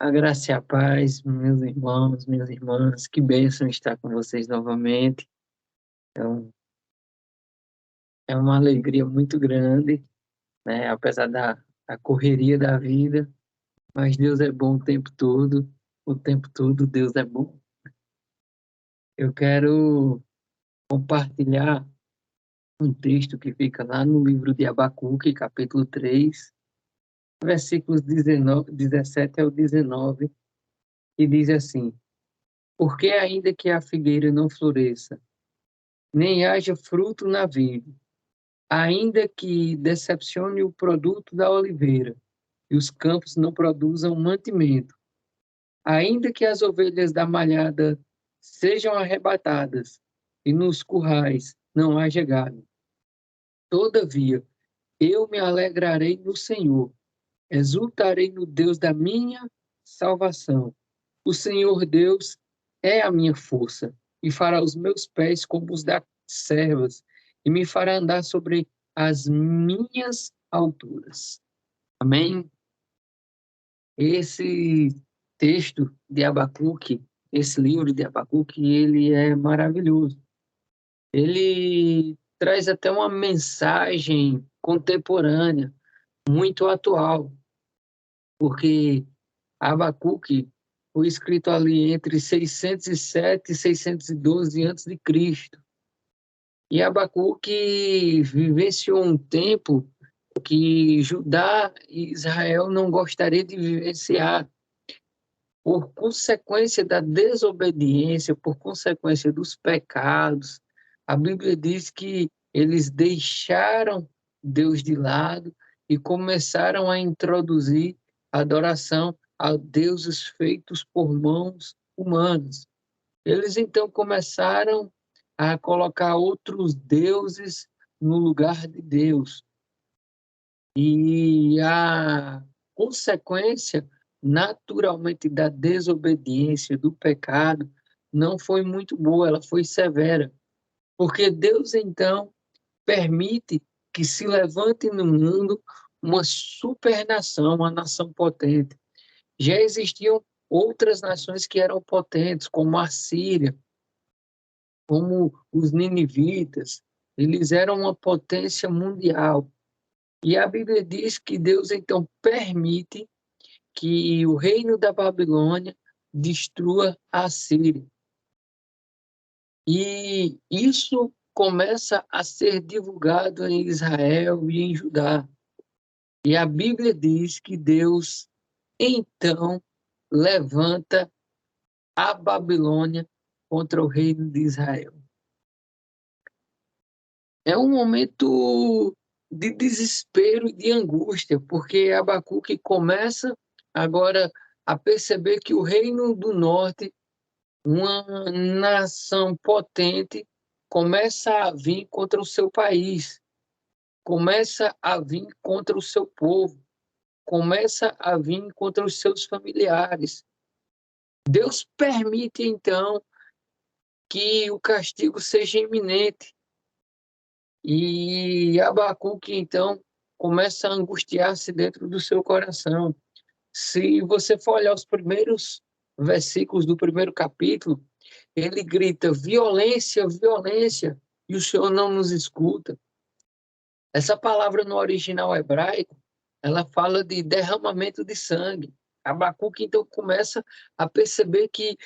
A graça e a paz, meus irmãos, minhas irmãs, que bênção estar com vocês novamente. É, um- é uma alegria muito grande, né? Apesar da correria da vida, mas Deus é bom o tempo todo Deus é bom. Eu quero compartilhar um texto que fica lá no livro de Abacuque, capítulo 3, versículos 19, 17 ao 19, que diz assim: Porque ainda que a figueira não floresça, nem haja fruto na vide, ainda que decepcione o produto da oliveira e os campos não produzam mantimento, ainda que as ovelhas da malhada sejam arrebatadas e nos currais não haja gado. Todavia, eu me alegrarei no Senhor, exultarei no Deus da minha salvação. O Senhor Deus é a minha força e fará os meus pés como os das servas e me fará andar sobre as minhas alturas. Amém? Esse texto de Abacuque, esse livro de Abacuque, ele é maravilhoso. Ele traz até uma mensagem contemporânea, muito atual, porque Abacuque foi escrito ali entre 607 e 612 a.C. E Abacuque vivenciou um tempo que Judá e Israel não gostariam de vivenciar, por consequência da desobediência, por consequência dos pecados. A Bíblia diz que eles deixaram Deus de lado e começaram a introduzir a adoração a deuses feitos por mãos humanas. Eles então começaram a colocar outros deuses no lugar de Deus. E a consequência, naturalmente, da desobediência, do pecado, não foi muito boa, ela foi severa. Porque Deus, então, permite que se levante no mundo uma supernação, uma nação potente. Já existiam outras nações que eram potentes, como a Síria, como os ninivitas. Eles eram uma potência mundial. E a Bíblia diz que Deus então permite que o reino da Babilônia destrua a Síria. E isso começa a ser divulgado em Israel e em Judá. E a Bíblia diz que Deus então levanta a Babilônia contra o reino de Israel. É um momento de desespero e de angústia, porque Abacuque começa agora a perceber que o reino do norte, uma nação potente, começa a vir contra o seu país, começa a vir contra o seu povo, começa a vir contra os seus familiares. Deus permite, então, que o castigo seja iminente. E Abacuque, então, começa a angustiar-se dentro do seu coração. Se você for olhar os primeiros versículos do primeiro capítulo, ele grita: violência, violência, e o Senhor não nos escuta. Essa palavra no original hebraico, ela fala de derramamento de sangue. Abacuque, então, começa a perceber que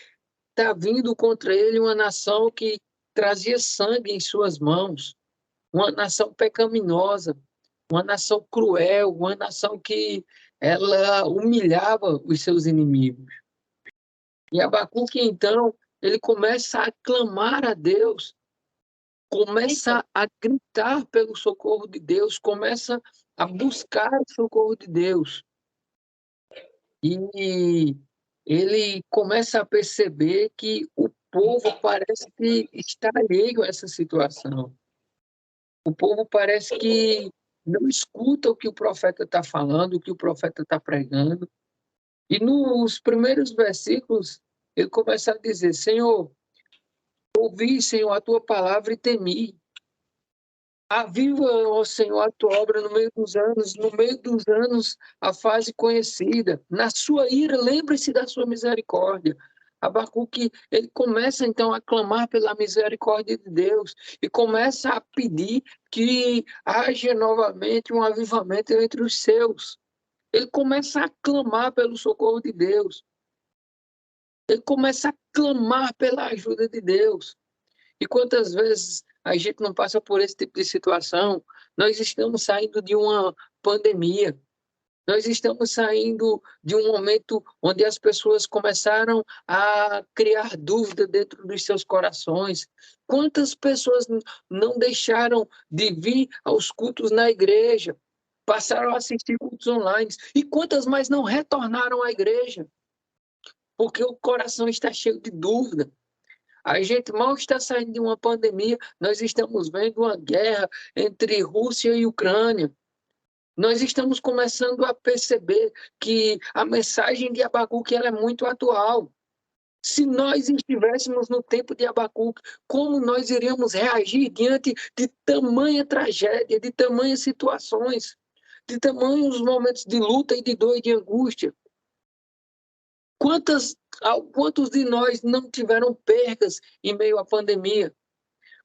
está vindo contra ele uma nação que trazia sangue em suas mãos, uma nação pecaminosa, uma nação cruel, uma nação que ela humilhava os seus inimigos. E Abacuque, então, ele começa a clamar a Deus, começa a gritar pelo socorro de Deus, começa a buscar o socorro de Deus. E ele começa a perceber que o povo parece que está alheio a essa situação. O povo parece que não escuta o que o profeta está falando, o que o profeta está pregando. E nos primeiros versículos, ele começa a dizer: Senhor, ouvi, Senhor, a tua palavra e temi. Aviva, ó Senhor, a tua obra no meio dos anos, a fase conhecida. Na sua ira, lembre-se da sua misericórdia. Abacuque, ele começa então a clamar pela misericórdia de Deus e começa a pedir que haja novamente um avivamento entre os seus. Ele começa a clamar pelo socorro de Deus. Ele começa a clamar pela ajuda de Deus. E quantas vezes a gente não passa por esse tipo de situação? Nós estamos saindo de uma pandemia. Nós estamos saindo de um momento onde as pessoas começaram a criar dúvida dentro dos seus corações. Quantas pessoas não deixaram de vir aos cultos na igreja? Passaram a assistir cultos online. E quantas mais não retornaram à igreja? Porque o coração está cheio de dúvida. A gente mal está saindo de uma pandemia, nós estamos vendo uma guerra entre Rússia e Ucrânia. Nós estamos começando a perceber que a mensagem de Abacuque ela é muito atual. Se nós estivéssemos no tempo de Abacuque, como nós iríamos reagir diante de tamanha tragédia, de tamanhas situações, de tamanhos momentos de luta e de dor e de angústia? Quantos de nós não tiveram percas em meio à pandemia?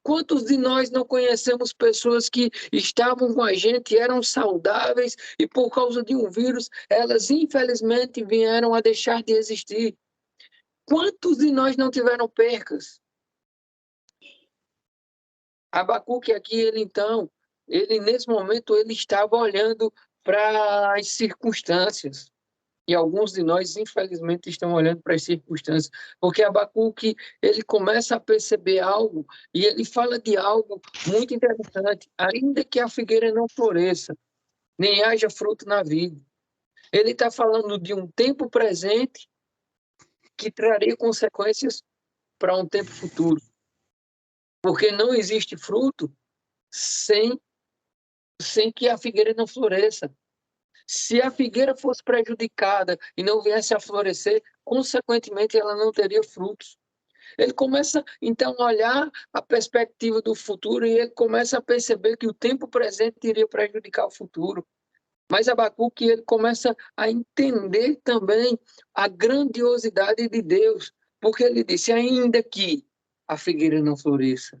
Quantos de nós não conhecemos pessoas que estavam com a gente, eram saudáveis e por causa de um vírus, elas infelizmente vieram a deixar de existir? Quantos de nós não tiveram percas? Abacuque aqui, ele nesse momento, ele estava olhando para as circunstâncias. E alguns de nós, infelizmente, estão olhando para as circunstâncias, porque Abacuque, ele começa a perceber algo, e ele fala de algo muito interessante. Ainda que a figueira não floresça, nem haja fruto na vida. Ele está falando de um tempo presente que traria consequências para um tempo futuro. Porque não existe fruto sem que a figueira não floresça. Se a figueira fosse prejudicada e não viesse a florescer, consequentemente ela não teria frutos. Ele começa, então, a olhar a perspectiva do futuro e ele começa a perceber que o tempo presente iria prejudicar o futuro. Mas Abacuque, ele começa a entender também a grandiosidade de Deus, porque ele disse, ainda que a figueira não floresça,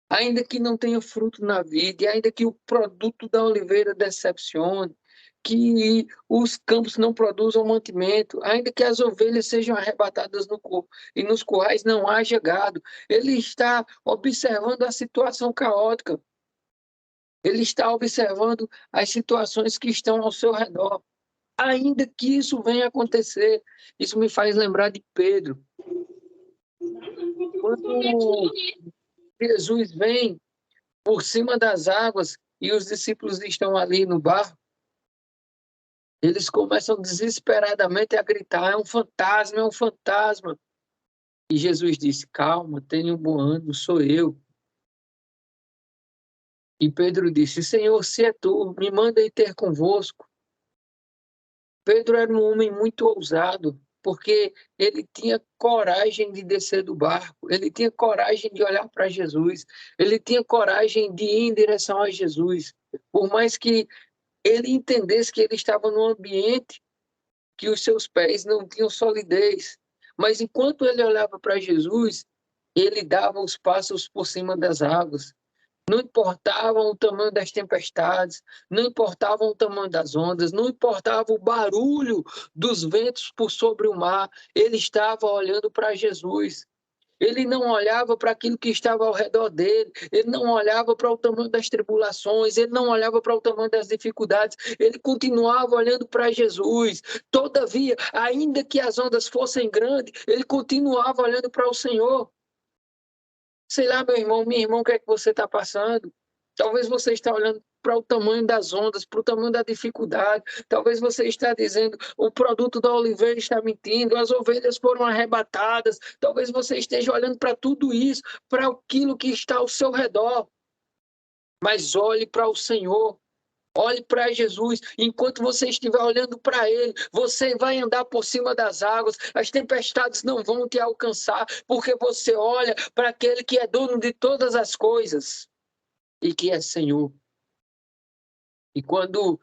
ainda que não tenha fruto na vida, e ainda que o produto da oliveira decepcione, que os campos não produzam mantimento, ainda que as ovelhas sejam arrebatadas no corpo e nos currais não haja gado. Ele está observando a situação caótica. Ele está observando as situações que estão ao seu redor. Ainda que isso venha a acontecer, isso me faz lembrar de Pedro. Quando Jesus vem por cima das águas e os discípulos estão ali no barco, eles começam desesperadamente a gritar, é um fantasma, é um fantasma. E Jesus disse, calma, tenha um bom ânimo, sou eu. E Pedro disse, Senhor, se é tu, me manda ir ter convosco. Pedro era um homem muito ousado, porque ele tinha coragem de descer do barco, ele tinha coragem de olhar para Jesus, ele tinha coragem de ir em direção a Jesus. Por mais que ele entendesse que ele estava num ambiente que os seus pés não tinham solidez. Mas enquanto ele olhava para Jesus, ele dava os passos por cima das águas. Não importava o tamanho das tempestades, não importava o tamanho das ondas, não importava o barulho dos ventos por sobre o mar, ele estava olhando para Jesus. Ele não olhava para aquilo que estava ao redor dele, ele não olhava para o tamanho das tribulações, ele não olhava para o tamanho das dificuldades, ele continuava olhando para Jesus. Todavia, ainda que as ondas fossem grandes, ele continuava olhando para o Senhor. Sei lá, meu irmão, minha irmã, o que é que você está passando? Talvez você está olhando para o tamanho das ondas, para o tamanho da dificuldade. Talvez você está dizendo, o produto da oliveira está mentindo, as ovelhas foram arrebatadas. Talvez você esteja olhando para tudo isso, para aquilo que está ao seu redor. Mas olhe para o Senhor. Olhe para Jesus. Enquanto você estiver olhando para Ele, você vai andar por cima das águas. As tempestades não vão te alcançar, porque você olha para aquele que é dono de todas as coisas. e que é Senhor. E quando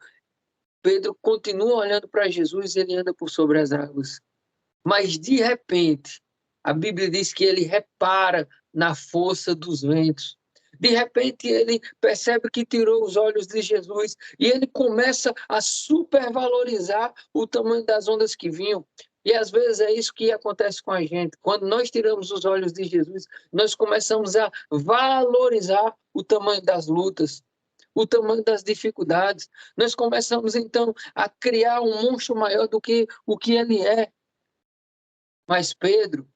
Pedro continua olhando para Jesus, ele anda por sobre as águas. Mas, de repente, a Bíblia diz que ele repara na força dos ventos. De repente, ele percebe que tirou os olhos de Jesus e ele começa a supervalorizar o tamanho das ondas que vinham. E às vezes é isso que acontece com a gente. Quando nós tiramos os olhos de Jesus, nós começamos a valorizar o tamanho das lutas, o tamanho das dificuldades. Nós começamos então a criar um monstro maior do que o que ele é. Mas Pedro,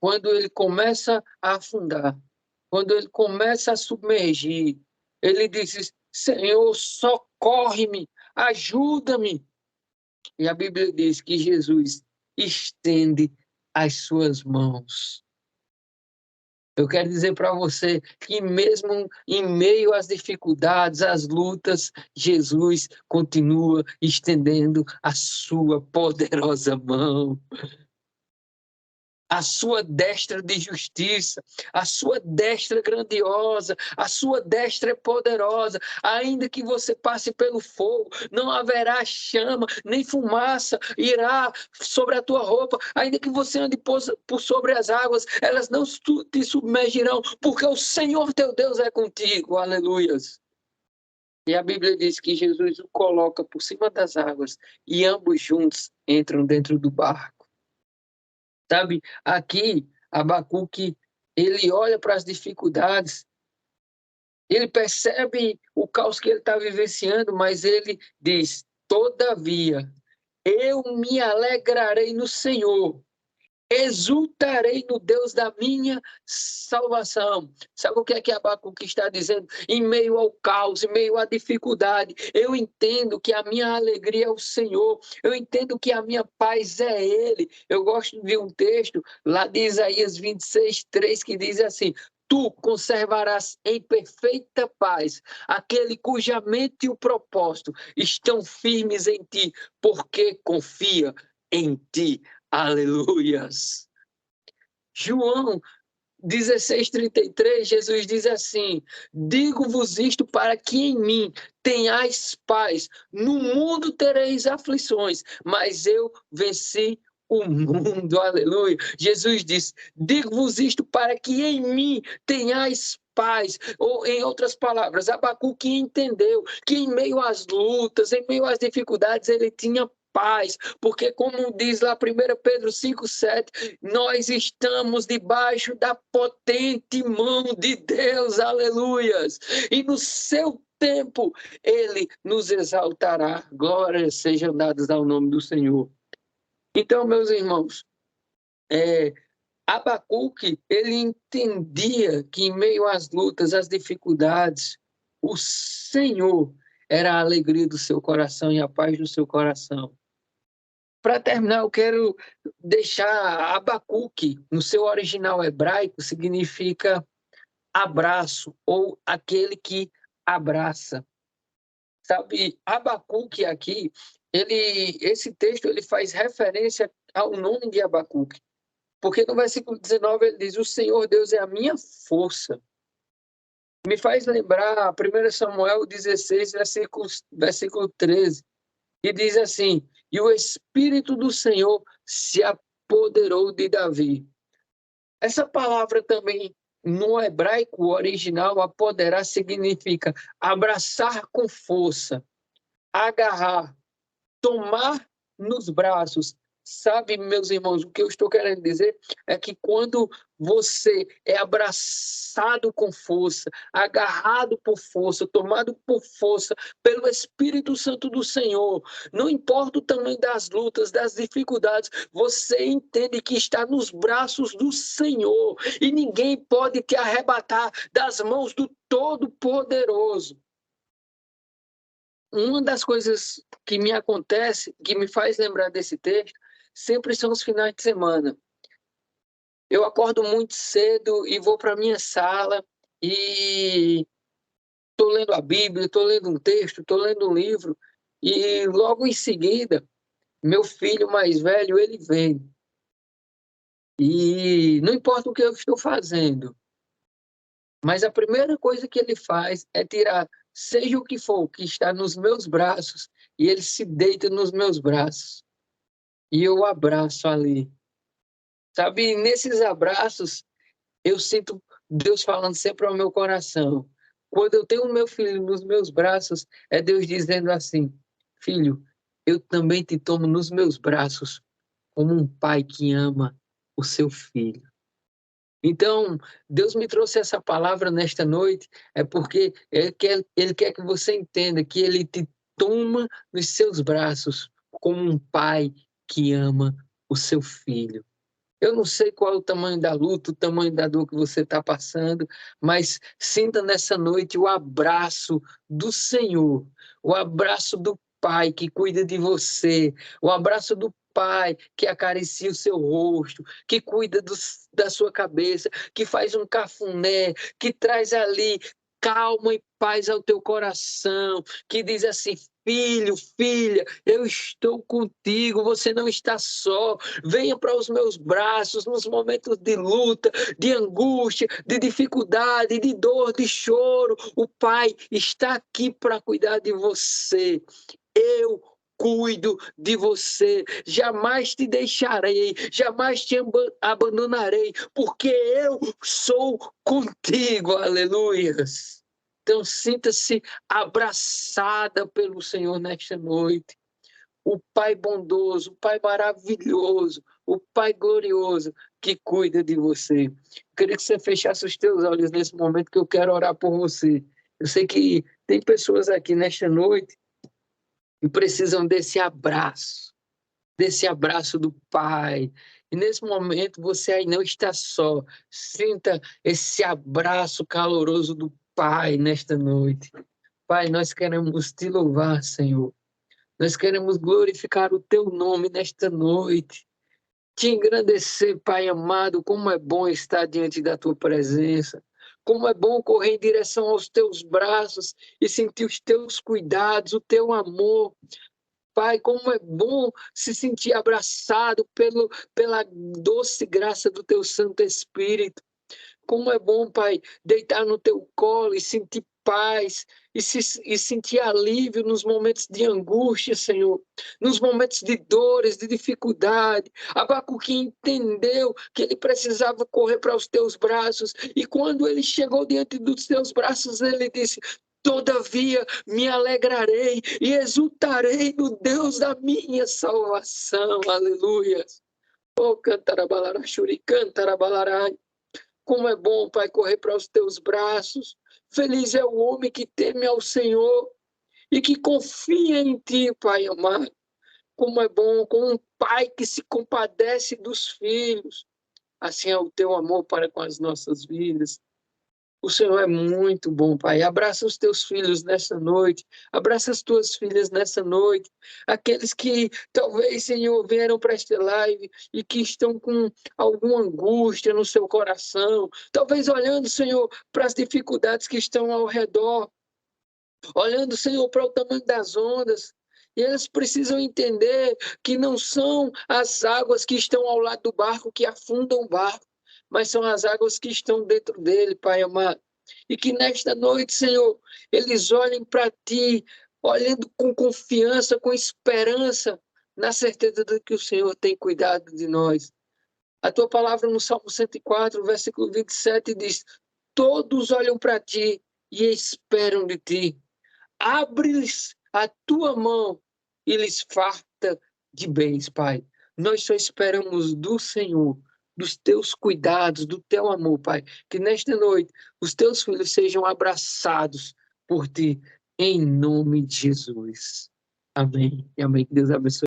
quando ele começa a afundar, quando ele começa a submergir, ele diz: Senhor, socorre-me, ajuda-me. E a Bíblia diz que Jesus estende as suas mãos. Eu quero dizer para você que mesmo em meio às dificuldades, às lutas, Jesus continua estendendo a sua poderosa mão. A sua destra de justiça, a sua destra grandiosa, a sua destra é poderosa. Ainda que você passe pelo fogo, não haverá chama, nem fumaça irá sobre a tua roupa. Ainda que você ande por sobre as águas, elas não te submergirão, porque o Senhor teu Deus é contigo. Aleluias. E a Bíblia diz que Jesus o coloca por cima das águas e ambos juntos entram dentro do barco. Sabe, aqui, Abacuque, ele olha para as dificuldades, ele percebe o caos que ele está vivenciando, mas ele diz: todavia, eu me alegrarei no Senhor, exultarei no Deus da minha salvação. Sabe o que Abacuque está dizendo? Em meio ao caos, em meio à dificuldade, eu entendo que a minha alegria é o Senhor, eu entendo que a minha paz é Ele. Eu gosto de um texto lá de Isaías 26:3 que diz assim: Tu conservarás em perfeita paz aquele cuja mente e o propósito estão firmes em ti, porque confia em ti. Aleluias. João 16:33, Jesus diz assim: digo-vos isto para que em mim tenhais paz. No mundo tereis aflições, mas eu venci o mundo. Aleluia. Jesus diz: digo-vos isto para que em mim tenhais paz. Ou, em outras palavras, Abacuque entendeu que em meio às lutas, em meio às dificuldades, ele tinha paz, porque como diz lá 1 Pedro 5:7, nós estamos debaixo da potente mão de Deus, aleluias, e no seu tempo ele nos exaltará, glórias sejam dadas ao nome do Senhor. Então, meus irmãos, Abacuque, ele entendia que em meio às lutas, às dificuldades, o Senhor era a alegria do seu coração e a paz do seu coração. Para terminar, eu quero deixar Abacuque, no seu original hebraico, significa abraço ou aquele que abraça. Sabe, Abacuque aqui, esse texto ele faz referência ao nome de Abacuque, porque no versículo 19 ele diz: o Senhor Deus é a minha força. Me faz lembrar 1 Samuel 16, versículo 13, e diz assim: e o Espírito do Senhor se apoderou de Davi. Essa palavra também, no hebraico original, apoderar significa abraçar com força, agarrar, tomar nos braços. Sabe, meus irmãos, o que eu estou querendo dizer é que quando você é abraçado com força, agarrado por força, tomado por força pelo Espírito Santo do Senhor, não importa o tamanho das lutas, das dificuldades, você entende que está nos braços do Senhor e ninguém pode te arrebatar das mãos do Todo-Poderoso. Uma das coisas que me acontece, que me faz lembrar desse texto, sempre são os finais de semana. Eu acordo muito cedo e vou para a minha sala e estou lendo a Bíblia, estou lendo um texto, estou lendo um livro e logo em seguida, meu filho mais velho, ele vem. E não importa o que eu estou fazendo, Mas a primeira coisa que ele faz é tirar, seja o que for, que está nos meus braços, e ele se deita nos meus braços. E eu o abraço ali. Sabe, nesses abraços, eu sinto Deus falando sempre ao meu coração. Quando eu tenho o meu filho nos meus braços, é Deus dizendo assim: filho, eu também te tomo nos meus braços, como um pai que ama o seu filho. Então, Deus me trouxe essa palavra nesta noite, é porque Ele quer que você entenda que Ele te toma nos seus braços como um pai que ama o seu filho. Eu não sei qual é o tamanho da luta, o tamanho da dor que você está passando, mas sinta nessa noite o abraço do Senhor, o abraço do Pai que cuida de você, o abraço do Pai que acaricia o seu rosto, que cuida da sua cabeça, que faz um cafuné, que traz ali calma e paz ao teu coração, que diz assim: filho, filha, eu estou contigo, você não está só. Venha para os meus braços nos momentos de luta, de angústia, de dificuldade, de dor, de choro. O Pai está aqui para cuidar de você. Eu cuido de você, jamais te deixarei, jamais te abandonarei, porque eu sou contigo, aleluias. Então sinta-se abraçada pelo Senhor nesta noite. O Pai bondoso, o Pai maravilhoso, o Pai glorioso que cuida de você. Eu queria que você fechasse os teus olhos nesse momento que eu quero orar por você. Eu sei que tem pessoas aqui nesta noite e precisam desse abraço do Pai. E nesse momento você aí não está só. Sinta esse abraço caloroso do Pai nesta noite. Pai, nós queremos te louvar, Senhor. Nós queremos glorificar o teu nome nesta noite. Te engrandecer, Pai amado, como é bom estar diante da tua presença. Como é bom correr em direção aos teus braços e sentir os teus cuidados, o teu amor. Pai, como é bom se sentir abraçado pela doce graça do teu Santo Espírito. Como é bom, Pai, deitar no teu colo e sentir paz e sentir alívio nos momentos de angústia, Senhor, nos momentos de dores, de dificuldade. Abacuque entendeu que ele precisava correr para os teus braços e quando ele chegou diante dos teus braços, ele disse: todavia me alegrarei e exultarei no Deus da minha salvação. Aleluia. Oh, cantarabalará, churi, cantarabalará. Como é bom, Pai, correr para os teus braços. Feliz é o homem que teme ao Senhor e que confia em ti, Pai amado. Como é bom, com um pai que se compadece dos filhos. Assim é o teu amor para com as nossas vidas. O Senhor é muito bom, Pai. Abraça os teus filhos nessa noite. Abraça as tuas filhas nessa noite. Aqueles que talvez, Senhor, vieram para esta live e que estão com alguma angústia no seu coração. Talvez olhando, Senhor, para as dificuldades que estão ao redor. Olhando, Senhor, para o tamanho das ondas. E eles precisam entender que não são as águas que estão ao lado do barco que afundam o barco, mas são as águas que estão dentro dele, Pai amado. E que nesta noite, Senhor, eles olhem para Ti, olhando com confiança, com esperança, na certeza de que o Senhor tem cuidado de nós. A Tua palavra no Salmo 104, versículo 27, diz: todos olham para Ti e esperam de Ti. Abre-lhes a tua mão e lhes farta de bens, Pai. Nós só esperamos do Senhor, dos teus cuidados, do teu amor, Pai. Que nesta noite os teus filhos sejam abraçados por ti, em nome de Jesus. Amém. E amém. Que Deus abençoe.